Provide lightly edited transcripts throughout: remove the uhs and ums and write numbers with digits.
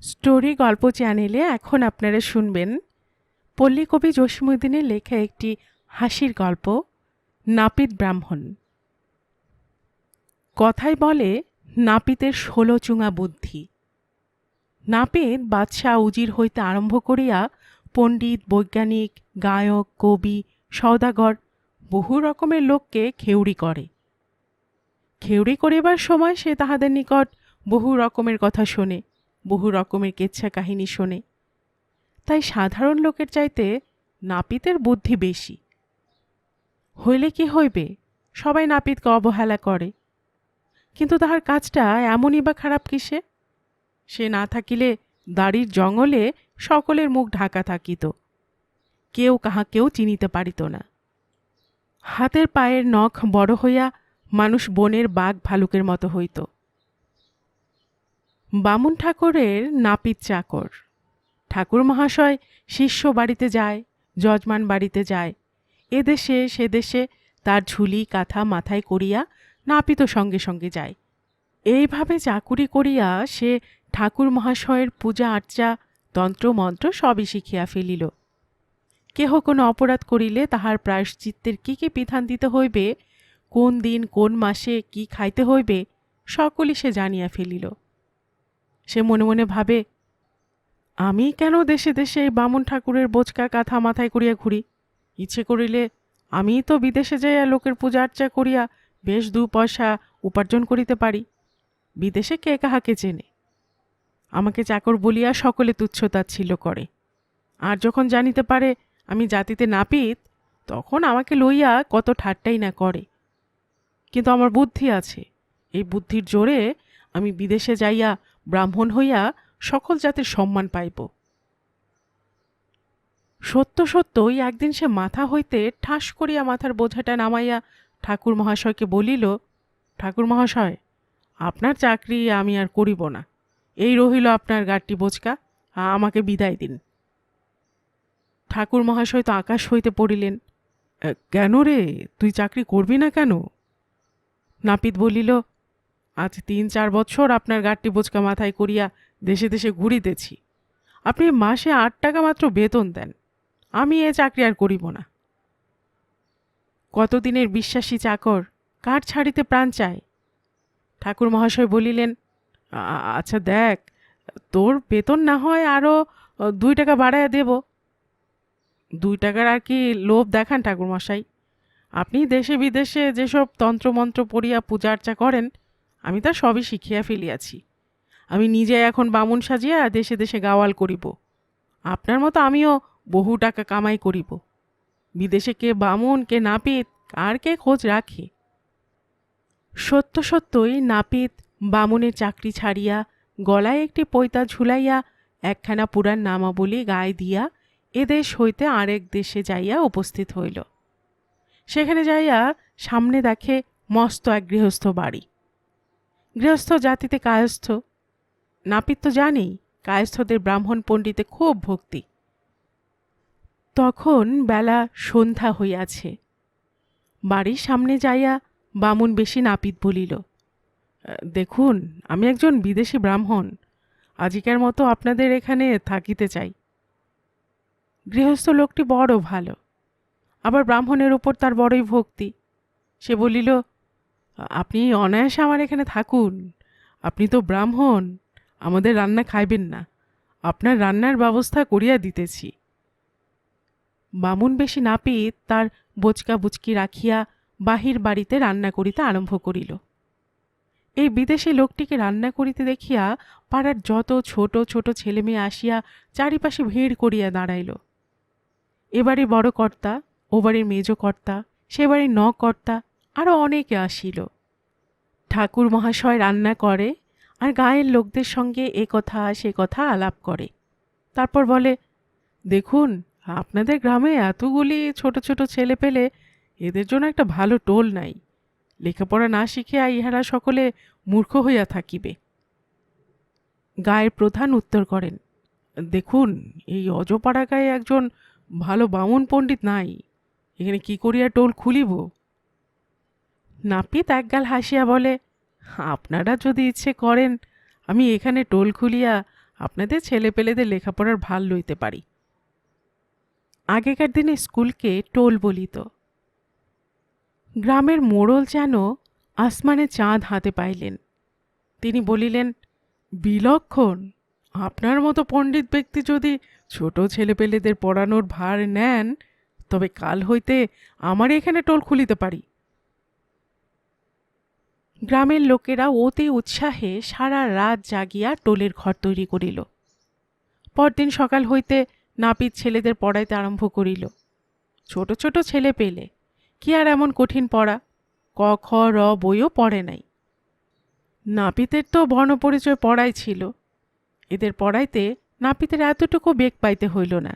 Story গল্প চ্যানেলে এখন আপনারা শুনবেন পল্লী কবি জসীমউদ্দিনের লেখা একটি হাসির গল্প নাপিত ব্রাহ্মণ। কথায় বলে নাপিতের ১৬ চুঙা বুদ্ধি। নাপিত বাদশাহ উজির হইতে আরম্ভ করিয়া পণ্ডিত, বৈজ্ঞানিক, গায়ক, কবি, সওদাগর বহু রকমের লোককে খেউড়ি করে। খেউড়ি করিবার সময় সে তাহাদের নিকট বহু রকমের কথা শোনে, বহু রকমের কেচ্ছা কাহিনী শোনে। তাই সাধারণ লোকের চাইতে নাপিতের বুদ্ধি বেশি। হইলে কি হইবে, সবাই নাপিতকে অবহেলা করে, কিন্তু তাহার কাজটা এমনই বা খারাপ কিসে? সে না থাকিলে দাড়ির জঙ্গলে সকলের মুখ ঢাকা থাকিত, কেউ কাহাকেও চিনিতে পারিত না। হাতের পায়ের নখ বড় হইয়া মানুষ বনের বাঘ ভালুকের মতো হইত। বামুন ঠাকুরের নাপিত চাকর। ঠাকুর মহাশয় শিষ্য বাড়িতে যায়, যজমান বাড়িতে যায়, এদেশে সে দেশে তার ঝুলি কাঁথা মাথায় করিয়া নাপিত সঙ্গে সঙ্গে যায়। এইভাবে চাকুরি করিয়া সে ঠাকুর মহাশয়ের পূজা আর্চা তন্ত্রমন্ত্র সবই শিখিয়া ফেলিল। কেহ কোনো অপরাধ করিলে তাহার প্রায়শ্চিত্তের কি কি বিধান দিতে হইবে, কোন দিন কোন মাসে কি খাইতে হইবে, সকলই সে জানিয়া ফেলিল। সে মনে মনে ভাবে, আমি কেন দেশে দেশে এই বামুন ঠাকুরের বোচকা কাঁথা মাথায় করিয়া ঘুরি? ইচ্ছে করিলে আমি তো বিদেশে যাইয়া লোকের পূজা আর্চা করিয়া বেশ 2 পয়সা উপার্জন করিতে পারি। বিদেশে কে কাহাকে চেনে? আমাকে চাকর বলিয়া সকলে তুচ্ছতাচ্ছিল্য করে, আর যখন জানিতে পারে আমি জাতিতে নাপিত, তখন আমাকে লইয়া কত ঠাট্টাই না করে। কিন্তু আমার বুদ্ধি আছে, এই বুদ্ধির জোরে আমি বিদেশে যাইয়া ব্রাহ্মণ হইয়া সকল জাতির সম্মান পাইব। সত্য সত্যই একদিন সে মাথা হইতে ঠাস করিয়া মাথার বোঝাটা নামাইয়া ঠাকুর মহাশয়কে বলিল, ঠাকুর মহাশয়, আপনার চাকরি আমি আর করিব না, এই রহিল আপনার গাট্টি বোচকা, আমাকে বিদায় দিন। ঠাকুর মহাশয় তো আকাশ হইতে পড়িলেন। কেন রে, তুই চাকরি করবি না কেন? নাপিত বলিল, আজ 3-4 বৎসর আপনার গাট্টি বোচকা মাথায় করিয়া দেশে দেশে ঘুরিতেছি। আপনি মাসে 8 টাকা মাত্র বেতন দেন, আমি এ চাকরি আর করিব না। কতদিনের বিশ্বাসী চাকর, কার ছাড়িতে প্রাণ চায়? ঠাকুর মহাশয় বলিলেন, আচ্ছা দেখ, তোর বেতন না হয় আরও 2 টাকা বাড়াইয়া দেব। 2 টাকার আর কি লোভ দেখান ঠাকুরমশাই? আপনি দেশে বিদেশে যেসব তন্ত্রমন্ত্র পড়িয়া পূজা আর্চা করেন, আমি তা সবই শিখিয়া ফেলিয়াছি। আমি নিজে এখন বামুন সাজিয়া দেশে দেশে গাওয়াল করিব। আপনার মতো আমিও বহু টাকা কামাই করিব। বিদেশে কে বামুন কে নাপিত আর কে খোঁজ রাখে? সত্য সত্যই নাপিত বামুনের চাকরি ছাড়িয়া গলায় একটি পৈতা ঝুলাইয়া একখানা পুরাণ নামাবলী গায়ে দিয়া এদেশ হইতে আরেক দেশে যাইয়া উপস্থিত হইল। সেখানে যাইয়া সামনে দেখে মস্ত এক গৃহস্থ বাড়ি। গৃহস্থ জাতিতে কায়স্থ। নাপিত তো জানেই কায়স্থদের ব্রাহ্মণ পণ্ডিতে খুব ভক্তি। তখন বেলা সন্ধ্যা হইয়াছে। বাড়ির সামনে যাইয়া বামুন বেশি নাপিত বলিল, দেখুন, আমি একজন বিদেশি ব্রাহ্মণ, আজিকার মতো আপনাদের এখানে থাকিতে চাই। গৃহস্থ লোকটি বড় ভালো, আবার ব্রাহ্মণের উপর তার বড়ই ভক্তি। সে বলিল, আপনি অনায়াসে আমার এখানে থাকুন, আপনি তো ব্রাহ্মণ, আমাদের রান্না খাইবেন না, আপনার রান্নার ব্যবস্থা করিয়া দিতেছি। বামুন বেশি নাপিত তার বোচকা বুচকি রাখিয়া বাহির বাড়িতে রান্না করিতে আরম্ভ করিল। এই বিদেশি লোকটিকে রান্না করিতে দেখিয়া পাড়ার যত ছোট ছোট ছেলে মেয়ে আসিয়া চারিপাশে ভিড় করিয়া দাঁড়াইল। এবারে বড় কর্তা, ও বাড়ির মেজ কর্তা, সে বাড়ির ন কর্তা, আরও অনেকে আসিল। ঠাকুর মহাশয় রান্না করে আর গায়ের লোকদের সঙ্গে এ কথা সে কথা আলাপ করে। তারপর বলে, দেখুন, আপনাদের গ্রামে এতগুলি ছোট ছোট ছেলে পেলে, এদের জন্য একটা ভালো টোল নাই। লেখাপড়া না শিখিয়া ইহারা সকলে মূর্খ হইয়া থাকিবে। গায়ের প্রধান উত্তর করেন, দেখুন, এই অজপাড়া গায়ে একজন ভালো বামুন পণ্ডিত নাই, এখানে কি করিয়া টোল খুলিব? নাপিত একগাল হাসিয়া বলে, আপনারা যদি ইচ্ছে করেন আমি এখানে টোল খুলিয়া আপনাদের ছেলেপেলেদের লেখাপড়ার ভাল লইতে পারি। আগেকার দিনে স্কুলকে টোল বলিত। গ্রামের মোড়ল যেন আসমানে চাঁদ হাতে পাইলেন। তিনি বলিলেন, বিলক্ষণ! আপনার মতো পণ্ডিত ব্যক্তি যদি ছোট ছেলেপেলেদের পড়ানোর ভার নেন, তবে কাল হইতে আমার এখানে টোল খুলিতে পারি। গ্রামের লোকেরা অতি উৎসাহে সারা রাত জাগিয়া টোলের ঘর তৈরি করিল। পরদিন সকাল হইতে নাপিত ছেলেদের পড়াইতে আরম্ভ করিল। ছোট ছোট ছেলে পেলে, কি আর এমন কঠিন পড়া? ক খ র বইও পড়ে নাই। নাপিতের তো বর্ণপরিচয় পড়াই ছিল। এদের পড়াইতে নাপিতের এতটুকু বেগ পাইতে হইল না।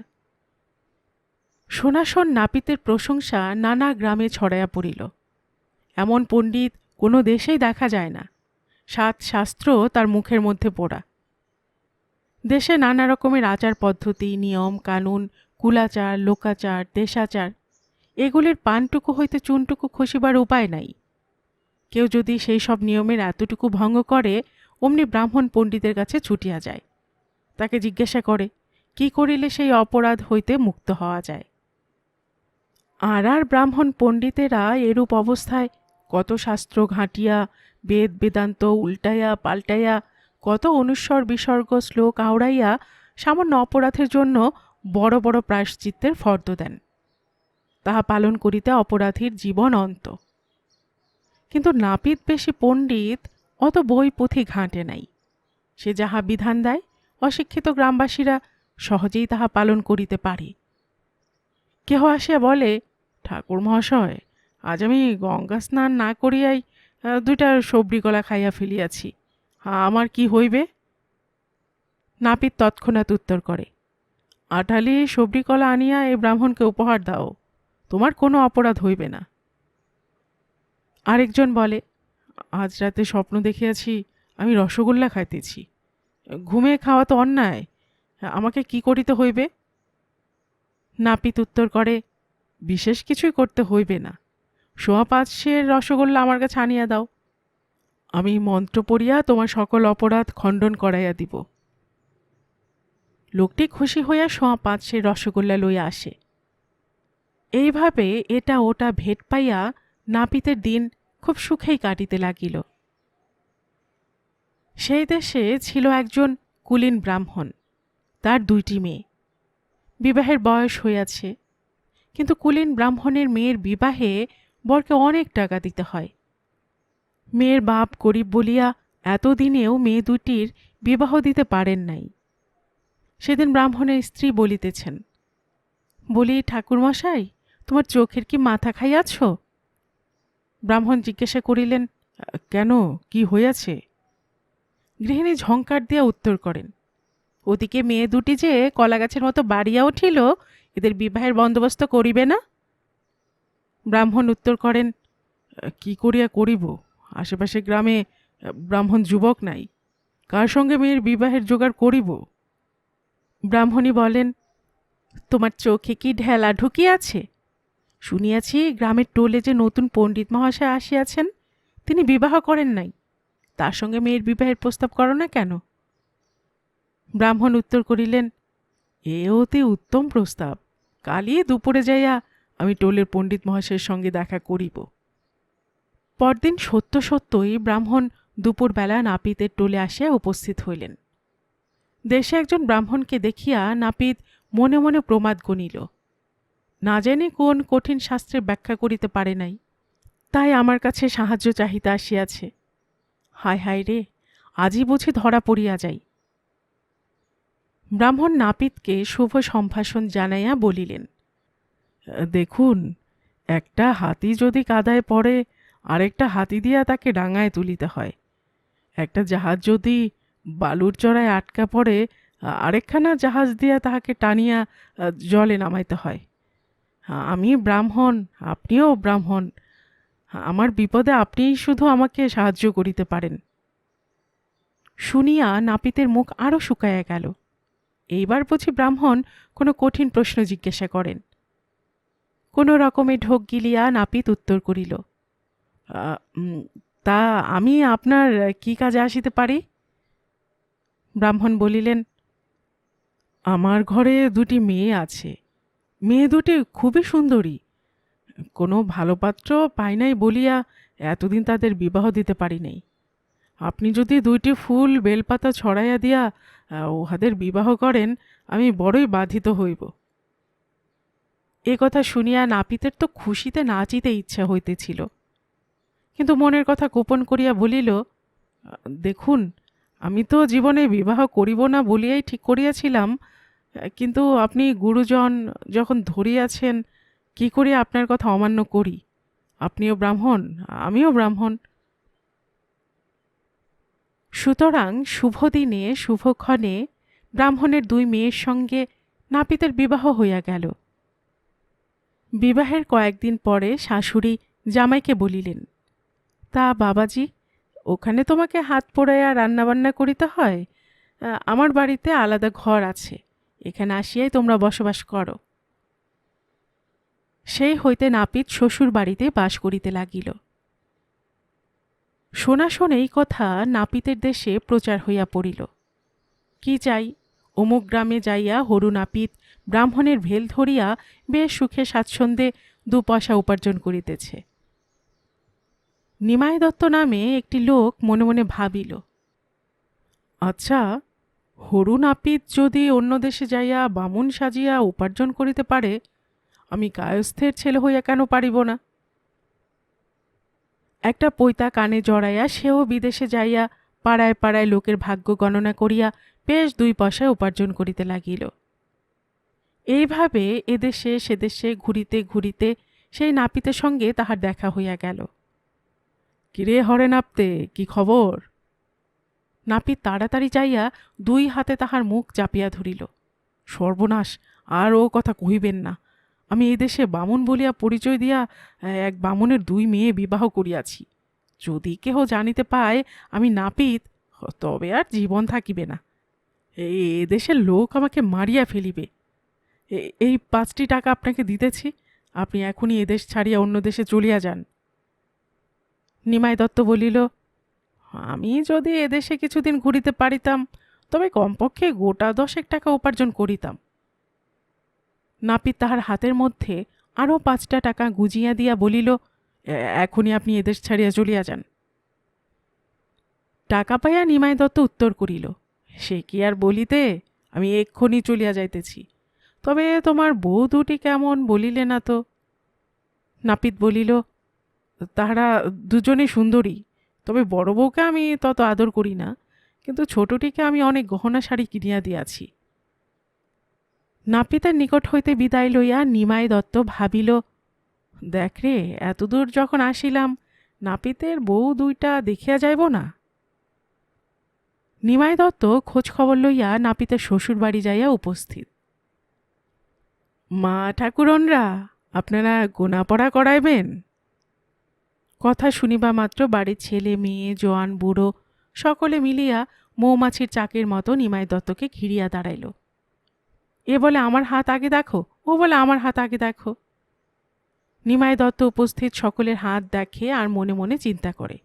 সোনাসন নাপিতের প্রশংসা নানা গ্রামে ছড়াইয়া পড়িল। এমন পণ্ডিত কোনো দেশেই দেখা যায় না। 7 শাস্ত্র তার মুখের মধ্যে পড়া। দেশে নানা রকমের আচার পদ্ধতি, নিয়ম কানুন, কুলাচার, লোকাচার, দেশাচার, এগুলির পানটুকু হইতে চুনটুকু খসিবার উপায় নাই। কেউ যদি সেই সব নিয়মের এতটুকু ভঙ্গ করে, অমনি ব্রাহ্মণ পণ্ডিতের কাছে ছুটিয়া যায়। তাকে জিজ্ঞাসা করে কি করিলে সেই অপরাধ হইতে মুক্ত হওয়া যায়। আর ব্রাহ্মণ পণ্ডিতেরা এরূপ অবস্থায় কত শাস্ত্র ঘাঁটিয়া, বেদ বেদান্ত উল্টাইয়া পাল্টাইয়া, কত অনুস্বর বিসর্গ শ্লোক আওড়াইয়া সামান্য অপরাধের জন্য বড় বড় প্রায়শ্চিত্তের ফর্দ দেন। তাহা পালন করিতে অপরাধীর জীবন অন্ত। কিন্তু নাপিত বেশি পণ্ডিত অত বই পুঁথি ঘাঁটে নাই। সে যাহা বিধান দেয়, অশিক্ষিত গ্রামবাসীরা সহজেই তাহা পালন করিতে পারে। কেহ আসিয়া বলে, ঠাকুর মহাশয়, আজ আমি গঙ্গা স্নান না করিয়াই 2টা সবরি কলা খাইয়া ফেলিয়াছি, আমার কি হইবে? নাপিত তৎক্ষণাৎ উত্তর করে, আঠালি সবরি কলা আনিয়া এই ব্রাহ্মণকে উপহার দাও, তোমার কোনো অপরাধ হইবে না। আরেকজন বলে, আজ রাতে স্বপ্ন দেখিয়াছি আমি রসগোল্লা খাইতেছি, ঘুমিয়ে খাওয়া তো অন্যায়, আমাকে কি করিতে হইবে? নাপিত উত্তর করে, বিশেষ কিছুই করতে হইবে না, 5.5 রসগোল্লা আমার কাছে আনিয়া দাও, আমি মন্ত্র পড়িয়া তোমার সকল অপরাধ খণ্ডন করাইয়া দিব। লোকটি খুশি হইয়া 5.5 রসগোল্লা লইয়া আসে। এইভাবে এটা ওটা ভেট পাইয়া নাপিতের দিন খুব সুখেই কাটিতে লাগিল। সেই দেশে ছিল একজন কুলীন ব্রাহ্মণ। তার 2টি মেয়ে। বিবাহের বয়স হইয়াছে, কিন্তু কুলীন ব্রাহ্মণের মেয়ের বিবাহে বরকে অনেক টাকা দিতে হয়। মেয়ের বাপ গরিব বলিয়া এতদিনেও মেয়ে দুটির বিবাহ দিতে পারেন নাই। সেদিন ব্রাহ্মণের স্ত্রী বলিতেছেন, বলি ঠাকুরমশাই, তোমার চোখের কি মাথা খাইয়াছ? ব্রাহ্মণ জিজ্ঞাসা করিলেন, কেন, কি হইয়াছে? গৃহিণী ঝঙ্কার দিয়া উত্তর করেন, ওদিকে মেয়ে দুটি যে কলা গাছের মতো বাড়িয়া উঠিল, এদের বিবাহের বন্দোবস্ত করিবে না? ব্রাহ্মণ উত্তর করেন, কি করিয়া করিব, আশেপাশে গ্রামে ব্রাহ্মণ যুবক নাই, কার সঙ্গে মেয়ের বিবাহের জোগাড় করিব? ব্রাহ্মণী বলেন, তোমার চোখে কি ঢেলা ঢুকিয়াছে? শুনিয়াছি গ্রামের টোলে যে নতুন পণ্ডিত মহাশয় আসিয়াছেন, তিনি বিবাহ করেন নাই, তার সঙ্গে মেয়ের বিবাহের প্রস্তাব করো না কেন? ব্রাহ্মণ উত্তর করিলেন, এ অতি উত্তম প্রস্তাব, কালই দুপুরে যাইয়া আমি টোলের পণ্ডিত মহাশয়ের সঙ্গে দেখা করিব। পরদিন সত্য সত্যই ব্রাহ্মণ দুপুরবেলা নাপিতের টোলে আসিয়া উপস্থিত হইলেন। দেশে একজন ব্রাহ্মণকে দেখিয়া নাপিত মনে মনে প্রমাদ গণিল, না জানি কোন কঠিন শাস্ত্রের ব্যাখ্যা করিতে পারে নাই, তাই আমার কাছে সাহায্য চাহিতে আসিয়াছে। হায় হায় রে, আজই বুঝি ধরা পড়িয়া যাই। ব্রাহ্মণ নাপিতকে শুভ সম্ভাষণ জানাইয়া বলিলেন, দেখুন, একটা হাতি যদি কাদায় পড়ে, আরেকটা হাতি দিয়া তাকে ডাঙায় তুলিতে হয়। একটা জাহাজ যদি বালুর চড়ায় আটকা পড়ে, আরেকখানা জাহাজ দিয়া তাহাকে টানিয়া জলে নামাইতে হয়। আমি ব্রাহ্মণ, আপনিও ব্রাহ্মণ, আমার বিপদে আপনিই শুধু আমাকে সাহায্য করিতে পারেন। শুনিয়া নাপিতের মুখ আরও শুকাইয়া গেল। এইবার বুঝি ব্রাহ্মণ কোনো কঠিন প্রশ্ন জিজ্ঞাসা করেন। কোনো রকমে ঢোক গিলিয়া নাপিত উত্তর করিল, তা আমি আপনার কি কাজে আসিতে পারি? ব্রাহ্মণ বলিলেন, আমার ঘরে দুটি মেয়ে আছে। মেয়ে দুটি খুবই সুন্দরী। কোনো ভালো পাত্র পাই নাই বলিয়া এতদিন তাদের বিবাহ দিতে পারি নাই। আপনি যদি দুইটি ফুল বেলপাতা ছড়াইয়া দিয়া উহাদের বিবাহ করেন, আমি বড়ই বাধিত হইব। এ কথা শুনিয়া নাপিতের তো খুশিতে নাচিতে ইচ্ছা হইতেছিল, কিন্তু মনের কথা গোপন করিয়া বলিল, দেখুন, আমি তো জীবনে বিবাহ করিব না বলিয়াই ঠিক করিয়াছিলাম, কিন্তু আপনি গুরুজন যখন ধরিয়াছেন, কি করিয়া আপনার কথা অমান্য করি? আপনিও ব্রাহ্মণ, আমিও ব্রাহ্মণ। সুতরাং শুভ দিনে শুভক্ষণে ব্রাহ্মণের দুই মেয়ের সঙ্গে নাপিতের বিবাহ হইয়া গেল। বিবাহের কয়েকদিন পরে শাশুড়ি জামাইকে বলিলেন, তা বাবাজি, ওখানে তোমাকে হাত পোড়াইয়া রান্নাবান্না করিতে হয়? আমার বাড়িতে আলাদা ঘর আছে, এখানে আসিয়াই তোমরা বসবাস করো। সেই হইতে নাপিত শ্বশুর বাড়িতে বাস করিতে লাগিল। শোনা এই কথা নাপিতের দেশে প্রচার হইয়া পড়িল। কি চাই, অমুক গ্রামে যাইয়া হরু নাপিত ব্রাহ্মণের ভেল ধরিয়া বেশ সুখে স্বাচ্ছন্দ্যে 2 পয়সা উপার্জন করিতেছে। নিমাই দত্ত নামে একটি লোক মনে মনে ভাবিল, আচ্ছা, হরু নাপিত যদি অন্য দেশে যাইয়া বামুন সাজিয়া উপার্জন করিতে পারে, আমি কায়স্থের ছেলে হইয়া কেন পারিব না? একটা পৈতা কানে জড়াইয়া সেও বিদেশে যাইয়া পাড়ায় পাড়ায় লোকের ভাগ্য গণনা করিয়া বেশ 2 পয়সা উপার্জন করিতে লাগিল। এইভাবে এদেশে সেদেশে ঘুরিতে ঘুরিতে সেই নাপিতের সঙ্গে তাহার দেখা হইয়া গেল। কিরে হরে নাপতে, কি খবর? নাপিত তাড়াতাড়ি যাইয়া 2 হাতে তাহার মুখ চাপিয়া ধরিল। সর্বনাশ, আর ও কথা কহিবেন না। আমি এই দেশে বামুন বলিয়া পরিচয় দিয়া এক বামুনের 2 মেয়ে বিবাহ করিয়াছি। যদি কেহ জানিতে পায় আমি নাপিত, তবে আর জীবন থাকিবে না। এই দেশের লোক আমাকে মারিয়া ফেলিবে। এই 5টি টাকা আপনাকে দিতেছি, আপনি এখনই এদেশ ছাড়িয়া অন্য দেশে চলিয়া যান। নিমাই দত্ত বলিল, আমি যদি এদেশে কিছুদিন ঘুরিতে পারিতাম, তবে কমপক্ষে গোটা 10 টাকা উপার্জন করিতাম। নাপিত তাহার হাতের মধ্যে আরও 5টা টাকা গুজিয়া দিয়া বলিল, এখনই আপনি এদেশ ছাড়িয়া চলিয়া যান। টাকা পাইয়া নিমাই দত্ত উত্তর করিল, সে কি আর বলিতে, আমি এক্ষুনি চলিয়া যাইতেছি। তবে তোমার বউ দুটি কেমন বলিলে না তো? নাপিত বলিল, তাহারা দুজনে সুন্দরী, তবে বড় বউকে আমি তত আদর করি না, কিন্তু ছোটটিকে আমি অনেক গহনা শাড়ি কিনিয়া দিয়াছি। নাপিতের নিকট হইতে বিদায় লইয়া নিমাই দত্ত ভাবিল, দেখ রে, এতদূর যখন আসিলাম, নাপিতের বউ 2টা দেখিয়া যাইব না? নিমাই দত্ত খোঁজ খবর লইয়া নাপিতের শ্বশুর বাড়ি যাইয়া উপস্থিত। মা ঠাকুরনরা, আপনারা গোনাপড়া করাইবেন? কথা শুনিবা মাত্র বাড়ির ছেলে মেয়ে জোয়ান বুড়ো সকলে মিলিয়া মৌমাছির চাকের মতো নিমাই দত্তকে ঘিরিয়া দাঁড়াইল। এ বলে আমার হাত আগে দেখো, ও বলে আমার হাত আগে দেখো। নিমাই দত্ত উপস্থিত সকলের হাত দেখে আর মনে মনে চিন্তা করে,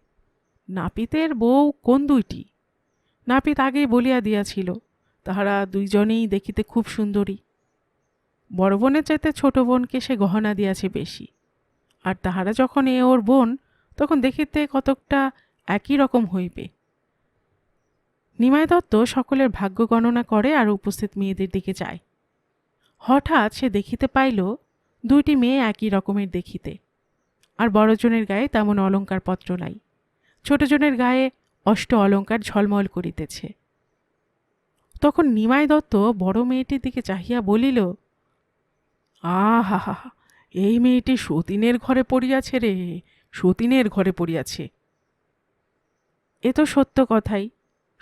নাপিতের বউ কোন 2টি? নাপিত আগেই বলিয়া দিয়াছিল, তাহারা 2জনেই দেখিতে খুব সুন্দরী। বড় বোনের চাইতে ছোট বোনকে সে গহনা দিয়াছে বেশি, আর তাহারা যখন ওর বোন, তখন দেখিতে কতকটা একই রকম হইবে। নিমাই দত্ত সকলের ভাগ্য গণনা করে আর উপস্থিত মেয়েদের দিকে যায়। হঠাৎ সে দেখিতে পাইল 2টি মেয়ে একই রকমের দেখিতে, আর বড়জনের গায়ে তেমন অলঙ্কার পত্র নাই, ছোটজনের গায়ে অষ্ট অলঙ্কার ঝলমল করিতেছে। তখন নিমাই দত্ত বড় মেয়েটির দিকে চাহিয়া বলিল, আহা, এই মেয়েটি সতীনের ঘরে পড়িয়াছে রে, সতীনের ঘরে পড়িয়াছে। এ তো সত্য কথাই,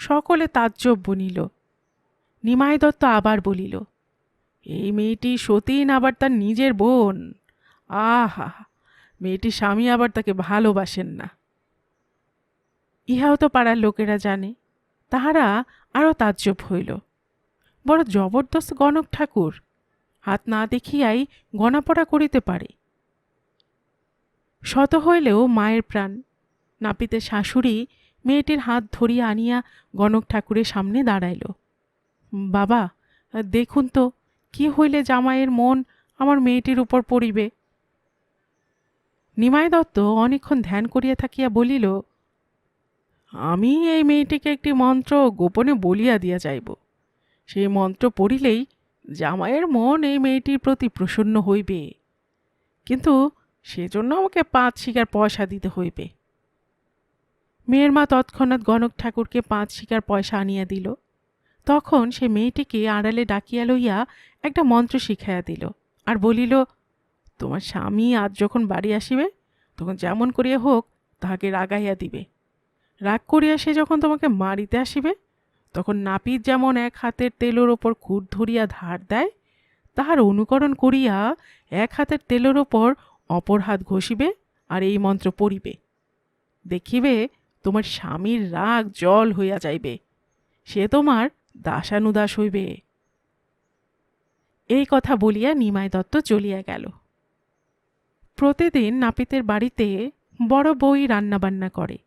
সকলে তাজ্জব বনিল। নিমাই দত্ত আবার বলিল, এই মেয়েটি সতীন আবার তার নিজের বোন। আহা, মেয়েটি স্বামী আবার তাকে ভালোবাসেন না। ইহাও তো পাড়ার লোকেরা জানে। তাহারা আরও তাজ্জব হইল। বড় জবরদস্ত গণক ঠাকুর, হাত না দেখিয়াই গণাপড়া করিতে পারে। শত হইলেও মায়ের প্রাণ। নাপিতের শাশুড়ি মেয়েটির হাত ধরিয়া আনিয়া গণক ঠাকুরের সামনে দাঁড়াইল। বাবা, দেখুন তো কি হইলে জামাইয়ের মন আমার মেয়েটির উপর পড়িবে। নিমাই দত্ত অনেকক্ষণ ধ্যান করিয়া থাকিয়া বলিল, আমি এই মেয়েটিকে একটি মন্ত্র গোপনে বলিয়া দিয়া যাইব। সেই মন্ত্র পড়িলেই জামাইয়ের মন এই মেয়েটির প্রতি প্রসন্ন হইবে, কিন্তু সেজন্য আমাকে 5 শিকার পয়সা দিতে হইবে। মেয়ের মা তৎক্ষণাৎ গণক ঠাকুরকে 5 শিকার পয়সা আনিয়া দিল। তখন সে মেয়েটিকে আড়ালে ডাকিয়া লইয়া একটা মন্ত্র শিখাইয়া দিল, আর বলিল, তোমার স্বামী আজ যখন বাড়ি আসিবে তখন যেমন করিয়া হোক তাহাকে রাগাইয়া দিবে। রাগ করিয়া সে যখন তোমাকে মারিতে আসিবে তখন নাপিত যেমন এক হাতের তেলের ওপর খুঁট ধরিয়া ধার দেয়, তাহার অনুকরণ করিয়া এক হাতের তেলের ওপর অপর হাত ঘষিবে আর এই মন্ত্র পড়িবে। দেখিবে তোমার স্বামীর রাগ জল হইয়া যাইবে, সে তোমার দাসানুদাস হইবে। এই কথা বলিয়া নিমাই দত্ত চলিয়া গেল। প্রতিদিন নাপিতের বাড়িতে বড় বউই রান্নাবান্না করে,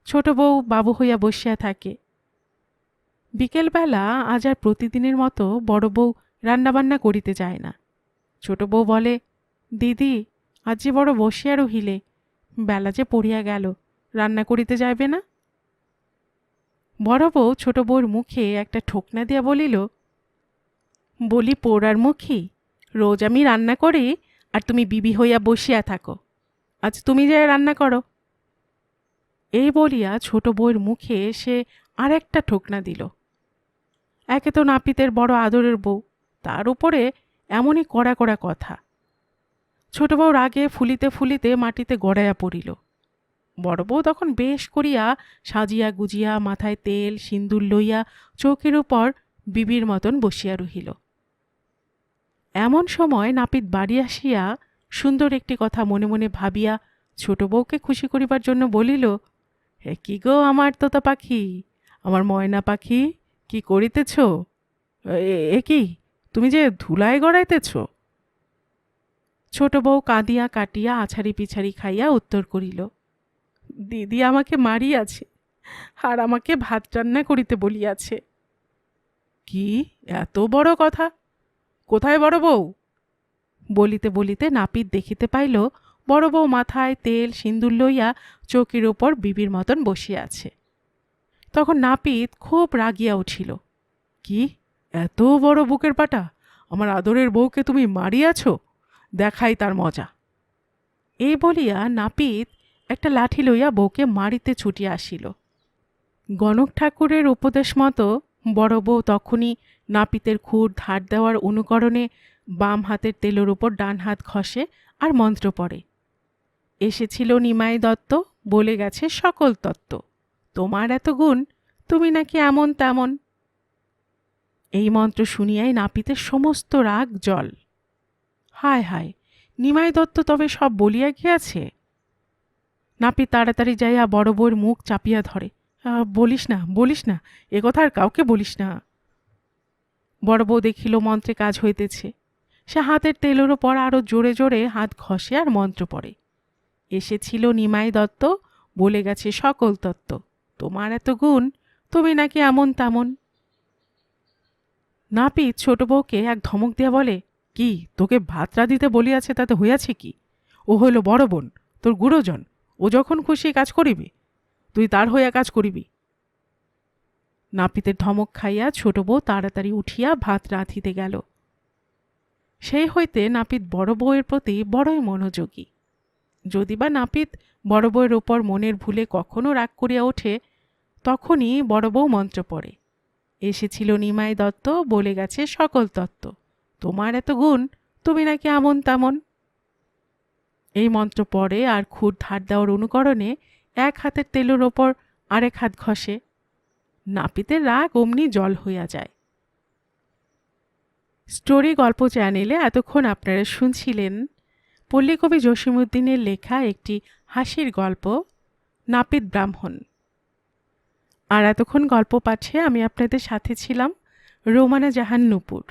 ছোট বউ বাবু হইয়া বসিয়া থাকে। বিকেলবেলা আজ আর প্রতিদিনের মতো বড় বউ রান্নাবান্না করিতে যায় না। ছোট বউ বলে, দিদি আজ যে বড় বসিয়া রহিলে, বেলা যে পড়িয়া গেল, রান্না করিতে যাইবে না? বড় বউ ছোট বউর মুখে একটা ঠোকনা দিয়া বলিল, বলি পোড়ার মুখী, রোজ আমি রান্না করি আর তুমি বিবি হইয়া বসিয়া থাকো, আজ তুমি যাই রান্না করো। এই বলিয়া ছোট বউয়ের মুখে সে আর একটা ঠোকনা দিল। একে তো নাপিতের বড় আদরের বউ, তার উপরে এমনই কড়া কড়া কথা। ছোট বউ রাগে ফুলিতে ফুলিতে মাটিতে গড়াইয়া পড়িল। বড় বউ তখন বেশ করিয়া সাজিয়া গুজিয়া মাথায় তেল সিন্দুর লইয়া চৌকির উপর বিবির মতন বসিয়া রহিল। এমন সময় নাপিত বাড়ি আসিয়া সুন্দর একটি কথা মনে মনে ভাবিয়া ছোট বউকে খুশি করিবার জন্য বলিল, হে কি গো আমার তোতা পাখি, আমার ময়না পাখি, কি করিতেছ? এ কি, তুমি যে ধুলায় গড়াইতেছ? ছোট বউ কাঁদিয়া কাটিয়া আছাড়ি পিছাড়ি খাইয়া উত্তর করিল, দিদি আমাকে মারিয়াছে আর আমাকে ভাত রান্না করিতে বলিয়াছে। কি এত বড় কথা? কোথায় বড় বউ? বলিতে বলিতে নাপিত দেখিতে পাইল বড় বউ মাথায় তেল সিন্দুর লইয়া চৌকির ওপর বিবির মতন বসিয়া আছে। তখন নাপিত খুব রাগিয়া উঠিল, কি এত বড় বুকের পাটা, আমার আদরের বউকে তুমি মারিয়াছ, দেখাই তার মজা। এই বলিয়া নাপিত একটা লাঠি লইয়া বউকে মারিতে ছুটিয়া আসিল। গণক ঠাকুরের উপদেশ মতো বড় বউ তখনই নাপিতের খুর ধার দেওয়ার অনুকরণে বাম হাতের তেলের উপর ডান হাত ঘষে আর মন্ত্র পড়ে। এসেছিল নিমাই দত্ত, বলে গেছে সকল তত্ত্ব, তোমার এত গুণ, তুমি নাকি এমন তেমন। এই মন্ত্র শুনিয়াই নাপিতের সমস্ত রাগ জল। হায় হায়, নিমাই দত্ত তবে সব বলিয়া গিয়াছে। নাপিত তাড়াতাড়ি যাইয়া বড় বউয়ের মুখ চাপিয়া ধরে, বলিস না, বলিস না, এ কথা আর কাউকে বলিস না। বড় বউ দেখিল মন্ত্রে কাজ হইতেছে, সে হাতের তেলের ওপর আরো জোরে জোরে হাত ঘষে আর মন্ত্র পড়ে। এসেছিল নিমাই দত্ত, বলে গেছে সকল তত্ত্ব, তোমার এত গুণ, তুমি নাকি এমন তেমন। নাপিত ছোট বউকে এক ধমক দিয়া বলে, কি তোকে ভাত রাঁধিতে বলিয়াছে তাতে হইয়াছে কি? ও হইল বড় বোন, তোর গুরুজন, ও যখন খুশি কাজ করিবি, তুই তার হইয়া কাজ করিবি। নাপিতের ধমক খাইয়া ছোট বউ তাড়াতাড়ি উঠিয়া ভাত রাঁধিতে গেল। সেই হইতে নাপিত বড় বউয়ের প্রতি বড়ই মনোযোগী। যদি বা নাপিত বড় বউয়ের ওপর মনের ভুলে কখনো রাগ করিয়া ওঠে, তখনই বড় বউ মন্ত্র পড়ে, এসেছিল নিমাই দত্ত, বলে গেছে সকল তত্ত্ব, তোমার এত গুণ, তুমি নাকি এমন তেমন। এই মন্ত্র পড়ে আর খুর ধার দেওয়ার অনুকরণে এক হাতের তেলের ওপর আরেক হাত ঘষে। নাপিতের রাগ অমনি জল হইয়া যায়। স্টোরি গল্প চ্যানেলে এতক্ষণ আপনারা শুনছিলেন পল্লীকবি জসীমউদ্দিনের লেখা একটি হাসির গল্প, নাপিত ব্রাহ্মণ। আর এতক্ষণ গল্প পাঠে আমি আপনাদের সাথে ছিলাম রোমানা জাহান নূপুর।